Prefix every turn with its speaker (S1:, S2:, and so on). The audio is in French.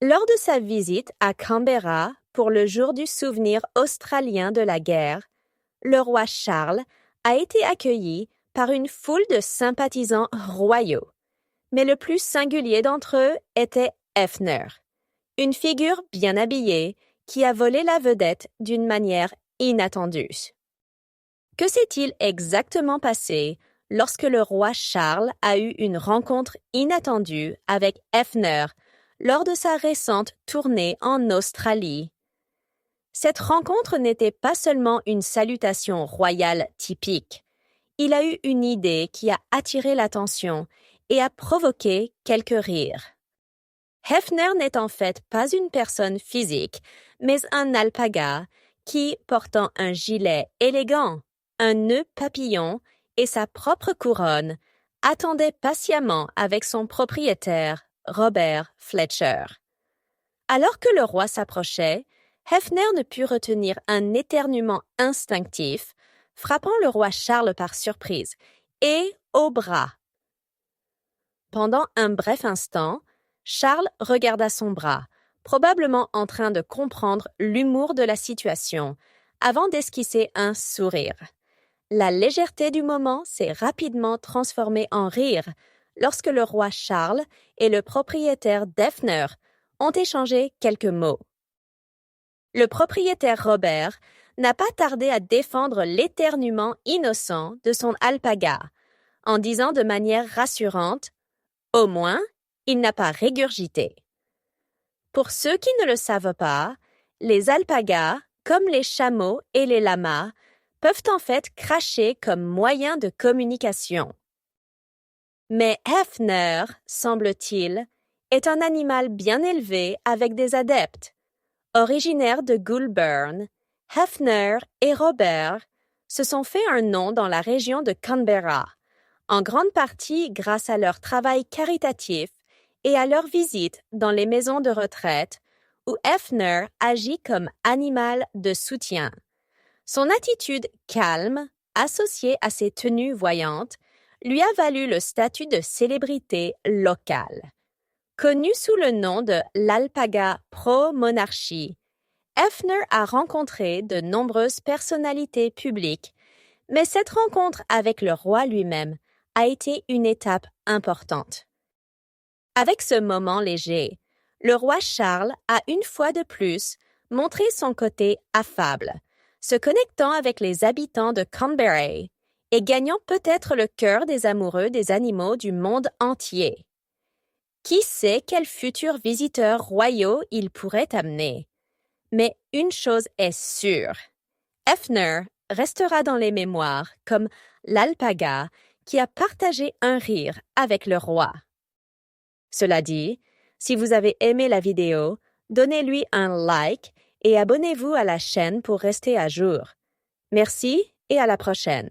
S1: Lors de sa visite à Canberra pour le jour du souvenir australien de la guerre, le roi Charles a été accueilli par une foule de sympathisants royaux. Mais le plus singulier d'entre eux était Hefner, une figure bien habillée qui a volé la vedette d'une manière inattendue. Que s'est-il exactement passé lorsque le roi Charles a eu une rencontre inattendue avec Hefner lors de sa récente tournée en Australie? Cette rencontre n'était pas seulement une salutation royale typique. Il a eu une idée qui a attiré l'attention et a provoqué quelques rires. Hefner n'est en fait pas une personne physique, mais un alpaga qui, portant un gilet élégant, un nœud papillon et sa propre couronne, attendait patiemment avec son propriétaire, Robert Fletcher. Alors que le roi s'approchait, Hefner ne put retenir un éternuement instinctif, frappant le roi Charles par surprise, et au bras. Pendant un bref instant, Charles regarda son bras, probablement en train de comprendre l'humour de la situation, avant d'esquisser un sourire. La légèreté du moment s'est rapidement transformée en rire lorsque le roi Charles et le propriétaire d'Hefner ont échangé quelques mots. Le propriétaire Robert n'a pas tardé à défendre l'éternuement innocent de son alpaga, en disant de manière rassurante « Au moins, il n'a pas régurgité ». Pour ceux qui ne le savent pas, les alpagas, comme les chameaux et les lamas, peuvent en fait cracher comme moyen de communication. Mais Hefner, semble-t-il, est un animal bien élevé avec des adeptes. Originaires de Goulburn, Hefner et Robert se sont fait un nom dans la région de Canberra, en grande partie grâce à leur travail caritatif et à leur visite dans les maisons de retraite où Hefner agit comme animal de soutien. Son attitude calme, associée à ses tenues voyantes, lui a valu le statut de célébrité locale. Connu sous le nom de l'alpaga pro-monarchie, Hefner a rencontré de nombreuses personnalités publiques, mais cette rencontre avec le roi lui-même a été une étape importante. Avec ce moment léger, le roi Charles a une fois de plus montré son côté affable, se connectant avec les habitants de Canberra et gagnant peut-être le cœur des amoureux des animaux du monde entier. Qui sait quels futurs visiteurs royaux il pourrait amener? Mais une chose est sûre, Hefner restera dans les mémoires comme l'alpaga qui a partagé un rire avec le roi. Cela dit, si vous avez aimé la vidéo, donnez-lui un like et abonnez-vous à la chaîne pour rester à jour. Merci et à la prochaine.